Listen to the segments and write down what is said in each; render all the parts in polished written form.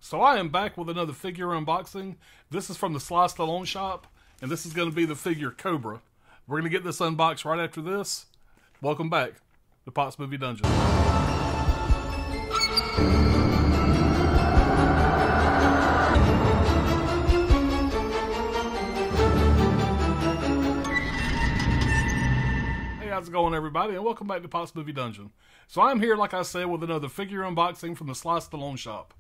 So I am back with another figure unboxing. This is from the Sly Stallone shop, and this is going to be the figure Cobra. We're going to get this unboxed right after this. Welcome back to Pot's Movie Dungeon. How's it going, everybody, and welcome back to Pot's Movie Dungeon. So I'm here, like I said, with another figure unboxing from the Sly Stallone shop.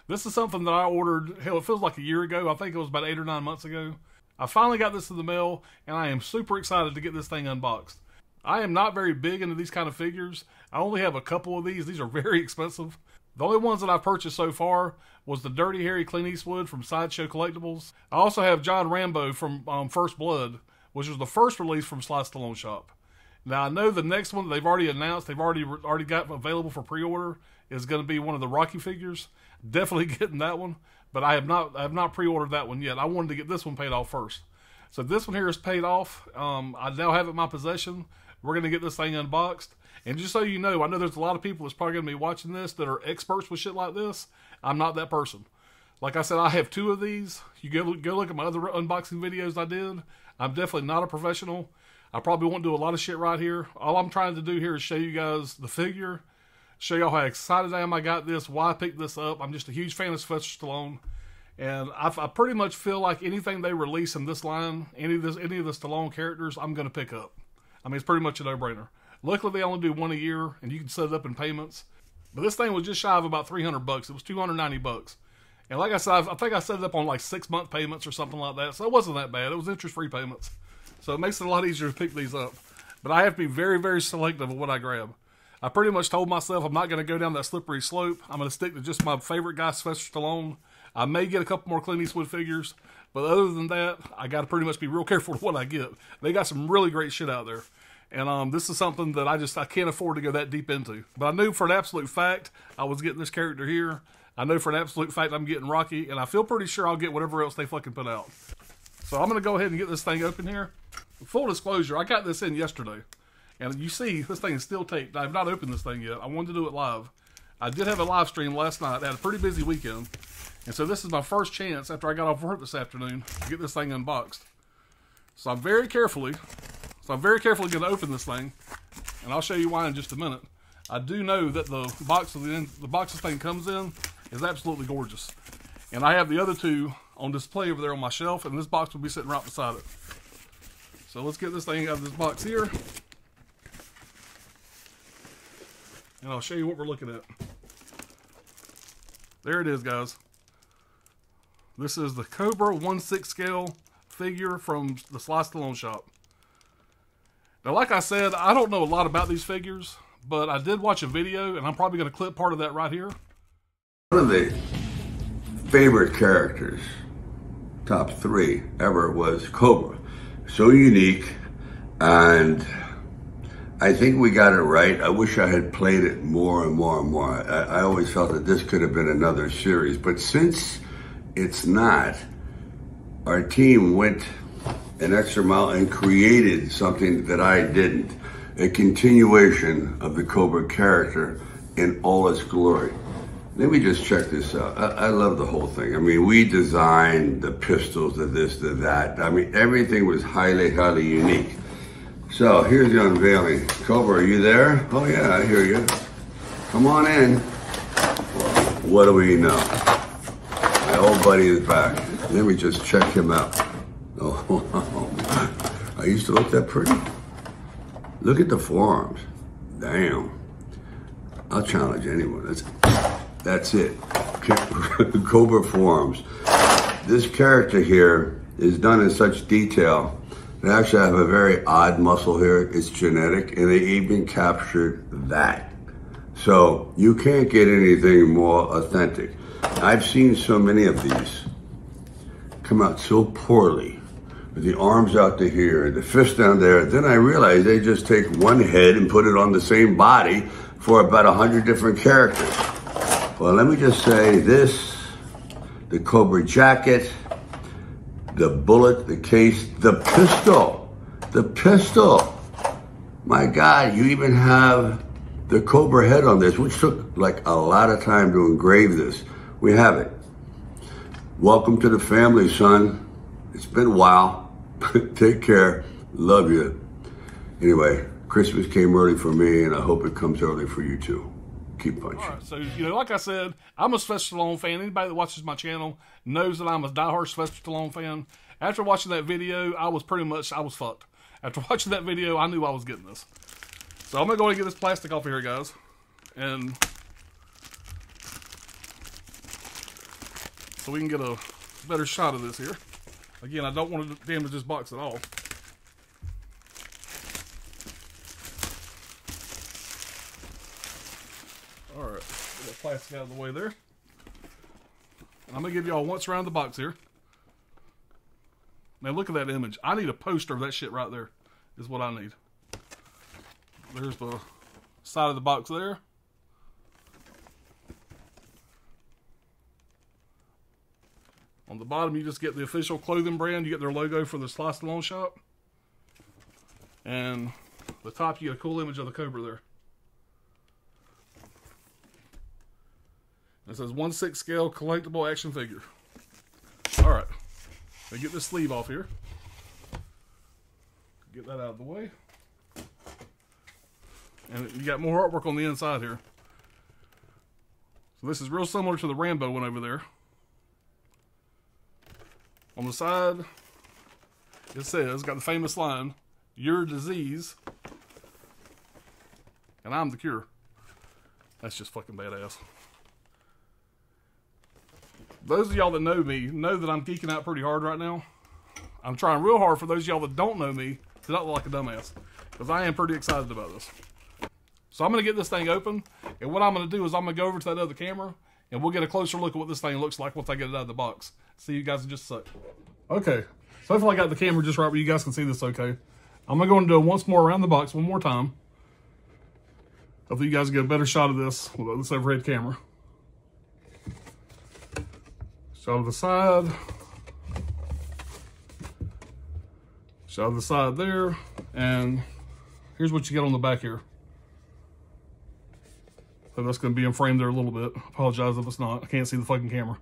This is something that I ordered, hell, it feels like a year ago. I think it was about 8 or 9 months ago. I finally got this in the mail, and I am super excited to get this thing unboxed. I am not very big into these kind of figures. I only have a couple of these. These are very expensive. The only ones that I've purchased so far was the Dirty Harry Clint Eastwood from Sideshow Collectibles. I also have John Rambo from First Blood, which was the first release from Sly Stallone shop. Now, I know the next one they've already announced, they've already got available for pre-order, is going to be one of the Rocky figures. Definitely getting that one, but I have not pre-ordered that one yet. I wanted to get this one paid off first. So this one here is paid off. I now have it in my possession. We're going to get this thing unboxed. And just so you know, I know there's a lot of people that's probably going to be watching this that are experts with shit like this. I'm not that person. Like I said, I have 2 of these. You go look at my other unboxing videos I did. I'm definitely not a professional. I probably won't do a lot of shit right here. All I'm trying to do here is show you guys the figure, show y'all how excited I am I got this, why I picked this up. I'm just a huge fan of Sylvester Stallone, and I pretty much feel like anything they release in this line, any of the Stallone characters, I'm going to pick up. I mean, it's pretty much a no-brainer. Luckily, they only do 1 a year, and you can set it up in payments. But this thing was just shy of about $300 bucks. It was $290. And like I said, I think I set it up on like 6-month payments or something like that, so it wasn't that bad. It was interest-free payments. So it makes it a lot easier to pick these up. But I have to be very, very selective of what I grab. I pretty much told myself I'm not going to go down that slippery slope. I'm going to stick to just my favorite guy, Sylvester Stallone. I may get a couple more Clint Eastwood figures, but other than that, I got to pretty much be real careful with what I get. They got some really great shit out there. And this is something that I can't afford to go that deep into. But I knew for an absolute fact I was getting this character here. I know for an absolute fact I'm getting Rocky, and I feel pretty sure I'll get whatever else they fucking put out. So I'm going to go ahead and get this thing open here. Full disclosure, I got this in yesterday. And you see, this thing is still taped. I have not opened this thing yet. I wanted to do it live. I did have a live stream last night. I had a pretty busy weekend. And so this is my first chance after I got off work this afternoon to get this thing unboxed. So I'm very carefully going to open this thing. And I'll show you why in just a minute. I do know that the box this thing comes in is absolutely gorgeous. And I have the other 2 on display over there on my shelf, and this box will be sitting right beside it. So let's get this thing out of this box here. And I'll show you what we're looking at. There it is, guys. This is the Cobra 1/6 scale figure from the Sly Stallone shop. Now, like I said, I don't know a lot about these figures, but I did watch a video, and I'm probably going to clip part of that right here. One of the favorite characters, top 3 ever, was Cobra. So unique, and I think we got it right. I wish I had played it more and more and more. I always felt that this could have been another series, but since it's not, our team went an extra mile and created something that I didn't. A continuation of the Cobra character in all its glory. Let me just check this out. I love the whole thing. I mean, we designed the pistols, the this, the that. I mean, everything was highly, highly unique. So here's the unveiling. Cobra, are you there? Oh yeah, I hear you. Come on in. What do we know? My old buddy is back. Let me just check him out. Oh, I used to look that pretty. Look at the forearms. Damn. I'll challenge anyone. That's it. Cobra forearms. This character here is done in such detail. They actually have a very odd muscle here. It's genetic, and they even captured that. So you can't get anything more authentic. I've seen so many of these come out so poorly, with the arms out to here, the fist down there. Then I realized they just take one head and put it on the same body for about 100 different characters. Well, let me just say this, the Cobra jacket, the bullet, the case, the pistol. My God, you even have the Cobra head on this, which took like a lot of time to engrave this. We have it. welcome to the family, son. It's been a while. Take care. Love you. Anyway, Christmas came early for me, and I hope it comes early for you too. Keep punching. All right, so, like I said, I'm a Sylvester Stallone fan. Anybody that watches my channel knows that I'm a diehard Sylvester Stallone fan. After watching that video, I was fucked. After watching that video, I knew I was getting this. So I'm going to go ahead and get this plastic off of here, guys. And so we can get a better shot of this here. Again, I don't want to damage this box at all. Alright, get that plastic out of the way there. And I'm going to give y'all once around the box here. Now look at that image. I need a poster of that shit right there, is what I need. There's the side of the box there. On the bottom, you just get the official clothing brand. You get their logo for the Sly Stallone shop. And the top, you get a cool image of the Cobra there. It says 1/6 scale collectible action figure. Alright. Let me get this sleeve off here. Get that out of the way. And you got more artwork on the inside here. So this is real similar to the Rambo one over there. On the side, it says, got the famous line, "Your disease, and I'm the cure." That's just fucking badass. Those of y'all that know me know that I'm geeking out pretty hard right now. I'm trying real hard for those of y'all that don't know me to not look like a dumbass, because I am pretty excited about this. So I'm going to get this thing open, and what I'm going to do is I'm going to go over to that other camera, and we'll get a closer look at what this thing looks like once I get it out of the box. See you guys in just a sec. Okay, so hopefully I got the camera just right where you guys can see this okay. I'm going to go and do it once more around the box one more time. Hopefully you guys get a better shot of this with this overhead camera. Shot of the side. Shot of the side there. And here's what you get on the back here. So that's going to be in frame there a little bit. I apologize if it's not. I can't see the fucking camera.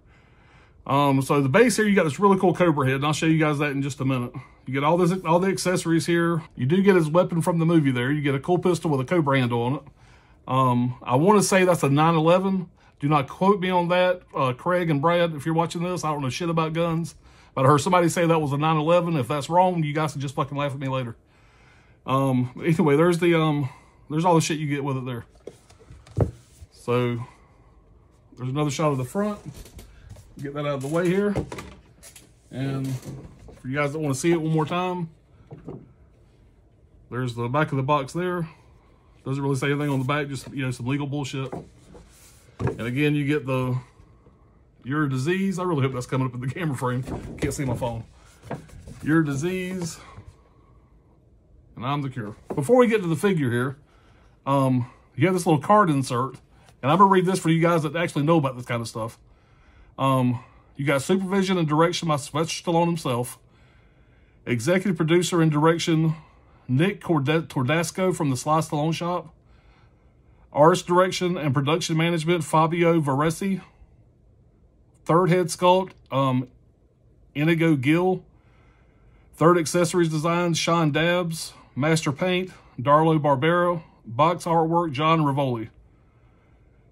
So the base here, you got this really cool Cobra head, and I'll show you guys that in just a minute. You get all the accessories here. You do get his weapon from the movie there. You get a cool pistol with a Cobra handle on it. I want to say that's a 911. Do not quote me on that. Craig and Brad, if you're watching this, I don't know shit about guns, but I heard somebody say that was a 911. If that's wrong, you guys can just fucking laugh at me later. Anyway, there's all the shit you get with it there. So there's another shot of the front. Get that out of the way here. And for you guys that want to see it one more time, there's the back of the box there. Doesn't really say anything on the back, just, some legal bullshit. And again, you get the Your Disease. I really hope that's coming up in the camera frame. Can't see my phone. Your Disease, and I'm the cure. Before we get to the figure here, you have this little card insert, and I'm gonna read this for you guys that actually know about this kind of stuff. You got supervision and direction by Sylvester Stallone himself. Executive producer and direction, Nick Tordasco from the Sly Stallone shop. Artist direction and production management, Fabio Varese. Third head sculpt, Inigo Gill. Third accessories design, Sean Dabbs. Master paint, Darlo Barbero. Box artwork, John Rivoli.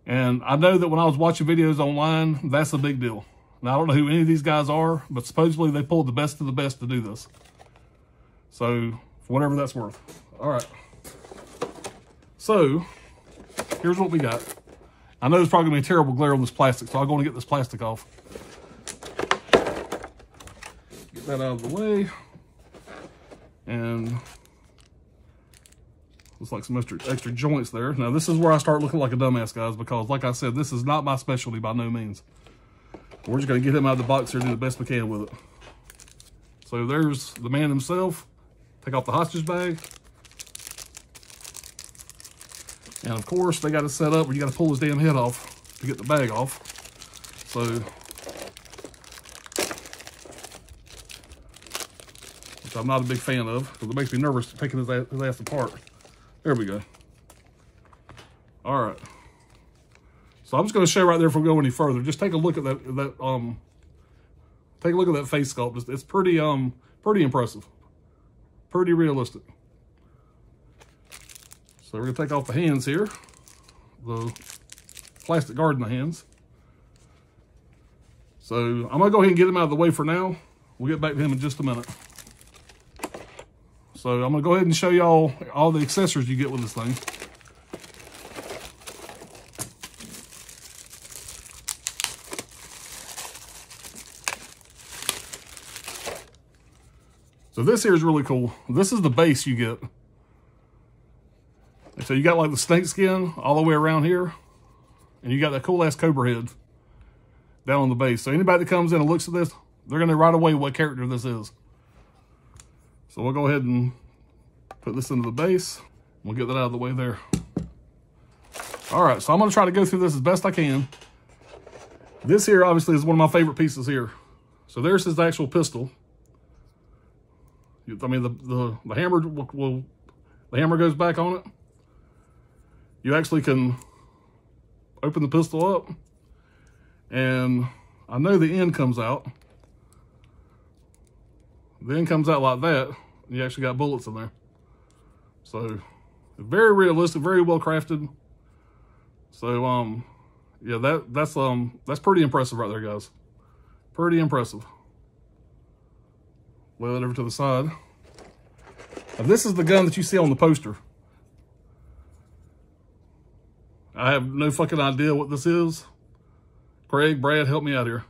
And I know that when I was watching videos online, that's a big deal. Now, I don't know who any of these guys are, but supposedly they pulled the best of the best to do this. So, for whatever that's worth. All right. So, here's what we got. I know there's probably going to be a terrible glare on this plastic, so I'm going to get this plastic off. Get that out of the way. And looks like some extra joints there. Now, this is where I start looking like a dumbass, guys, because, like I said, this is not my specialty by no means. We're just going to get him out of the box here and do the best we can with it. So there's the man himself. Take off the hostage bag. And, of course, they got it set up where you got to pull his damn head off to get the bag off. So, which I'm not a big fan of, because it makes me nervous taking his ass apart. There we go. All right. So I'm just going to show right there if we go any further. Just take a look at that take a look at that face sculpt. It's pretty impressive. Pretty realistic. So we're gonna take off the hands here. The plastic guard in the hands. So I'm gonna go ahead and get him out of the way for now. We'll get back to him in just a minute. So I'm gonna go ahead and show y'all all the accessories you get with this thing. So this here is really cool. This is the base you get. So you got like the snake skin all the way around here. And you got that cool ass Cobra head down on the base. So anybody that comes in and looks at this, they're gonna know right away what character this is. So we'll go ahead and put this into the base. We'll get that out of the way there. All right, so I'm gonna try to go through this as best I can. This here obviously is one of my favorite pieces here. So there's his actual pistol. I mean, the hammer the hammer goes back on it. You actually can open the pistol up, and I know the end comes out. The end comes out like that. And you actually got bullets in there. So very realistic, very well crafted. So yeah, that's pretty impressive right there, guys. Pretty impressive. Lay that over to the side. Now, this is the gun that you see on the poster. I have no fucking idea what this is. Craig, Brad, help me out here.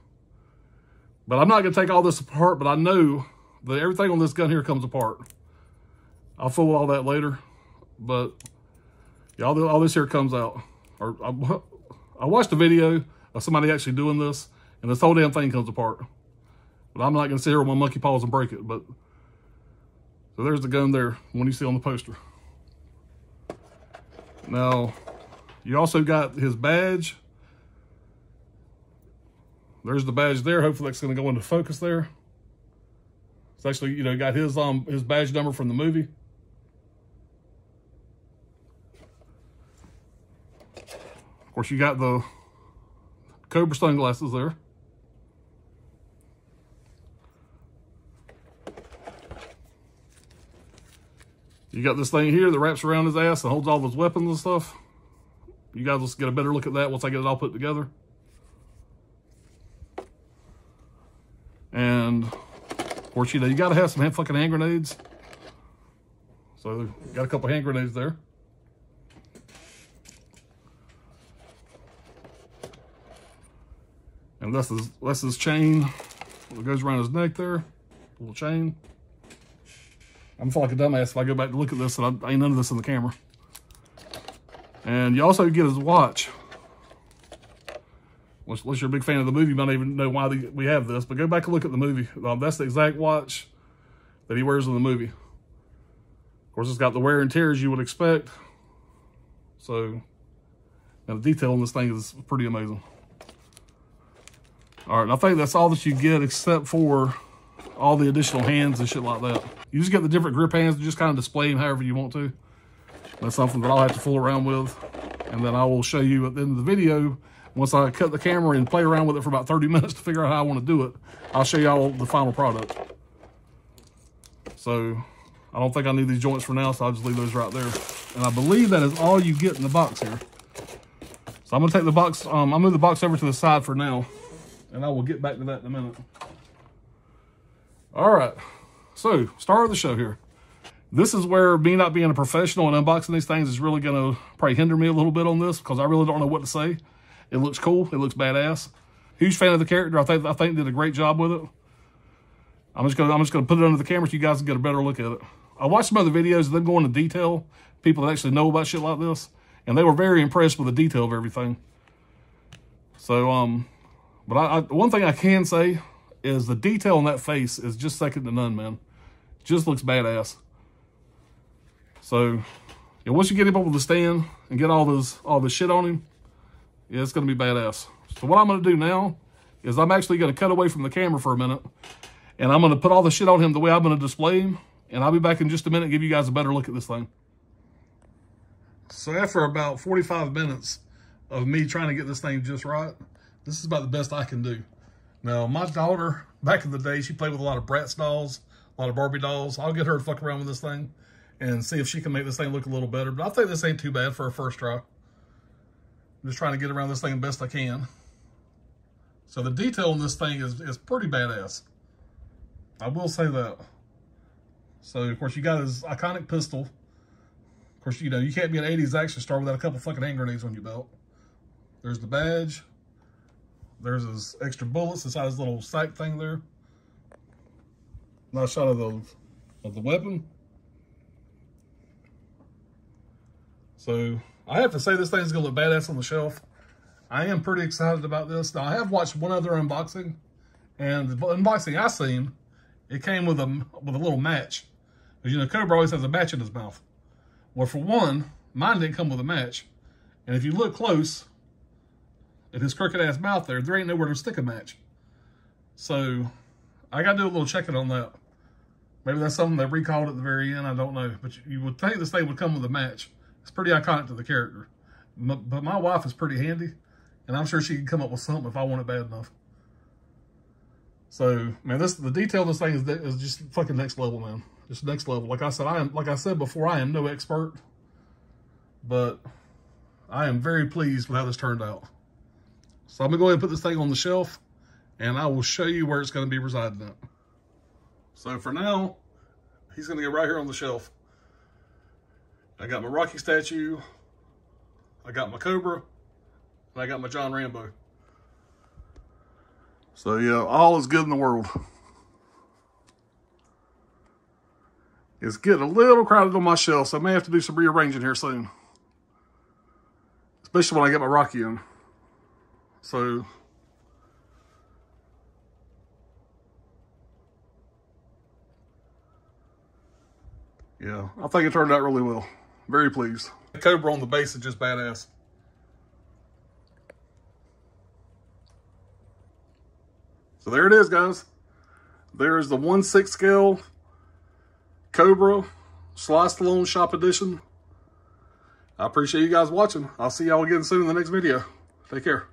But I'm not going to take all this apart, but I know that everything on this gun here comes apart. I'll fool all that later. But yeah, all this here comes out. I watched a video of somebody actually doing this, and this whole damn thing comes apart. But I'm not going to sit here with my monkey paws and break it. But so there's the gun there, one you see on the poster. Now, you also got his badge. There's the badge there. Hopefully that's going to go into focus there. It's actually, you know, got his badge number from the movie. Of course, you got the Cobra sunglasses there. You got this thing here that wraps around his ass and holds all those weapons and stuff. You guys will get a better look at that once I get it all put together. And of course, you know, you got to have some fucking hand grenades. So got a couple hand grenades there. And that's his chain that goes around his neck there. Little chain. I'm gonna feel like a dumbass if I go back to look at this and I ain't none of this in the camera. And you also get his watch. Unless you're a big fan of the movie, you might not even know why we have this, but go back and look at the movie. That's the exact watch that he wears in the movie. Of course, it's got the wear and tear as you would expect. So, and the detail on this thing is pretty amazing. All right, and I think that's all that you get except for all the additional hands and shit like that. You just get the different grip hands to just kind of display them however you want to. That's something that I'll have to fool around with. And then I will show you at the end of the video, once I cut the camera and play around with it for about 30 minutes to figure out how I want to do it, I'll show y'all the final product. So I don't think I need these joints for now, so I'll just leave those right there. And I believe that is all you get in the box here. So I'm gonna take the box, I'll move the box over to the side for now, and I will get back to that in a minute. All right, so start of the show here. This is where me not being a professional and unboxing these things is really gonna probably hinder me a little bit on this, because I really don't know what to say. It looks cool, it looks badass. Huge fan of the character. I think did a great job with it. I'm just gonna put it under the camera so you guys can get a better look at it. I watched some other videos of them going into detail, people that actually know about shit like this, and they were very impressed with the detail of everything. So, but one thing I can say is the detail on that face is just second to none, man. Just looks badass. So, yeah, once you get him up with the stand and get all this shit on him, yeah, it's gonna be badass. So what I'm gonna do now is I'm actually gonna cut away from the camera for a minute, and I'm gonna put all the shit on him the way I'm gonna display him, and I'll be back in just a minute and give you guys a better look at this thing. So after about 45 minutes of me trying to get this thing just right, this is about the best I can do. Now, my daughter, back in the day, she played with a lot of Bratz dolls, a lot of Barbie dolls. I'll get her to fuck around with this thing and see if she can make this thing look a little better. But I think this ain't too bad for a first try. I'm just trying to get around this thing the best I can. So the detail on this thing is pretty badass. I will say that. So, of course, you got his iconic pistol. Of course, you know, you can't be an 80s action star without a couple fucking hand grenades on your belt. There's the badge. There's his extra bullets inside his little sight thing there. Nice shot of the weapon. So, I have to say this thing's going to look badass on the shelf. I am pretty excited about this. Now, I have watched one other unboxing. And the unboxing I seen, it came with a little match. Because, you know, Cobra always has a match in his mouth. Well, for one, mine didn't come with a match. And if you look close at his crooked ass mouth there ain't nowhere to stick a match. So, I got to do a little checking on that. Maybe that's something they recalled at the very end. I don't know. But you would think this thing would come with a match. It's pretty iconic to the character. But my wife is pretty handy. And I'm sure she can come up with something if I want it bad enough. So, man, the detail of this thing is just fucking next level, man. Just next level. Like I said before, I am no expert. But I am very pleased with how this turned out. So I'm going to go ahead and put this thing on the shelf. And I will show you where it's going to be residing at. So for now, he's going to get right here on the shelf. I got my Rocky statue. I got my Cobra. And I got my John Rambo. So yeah, all is good in the world. It's getting a little crowded on my shelf, so I may have to do some rearranging here soon. Especially when I get my Rocky in. So, yeah, I think it turned out really well. Very pleased. The Cobra on the base is just badass. So there it is, guys. There's the 1/6 scale Cobra Sly Stallone Shop Edition. I appreciate you guys watching. I'll see y'all again soon in the next video. Take care.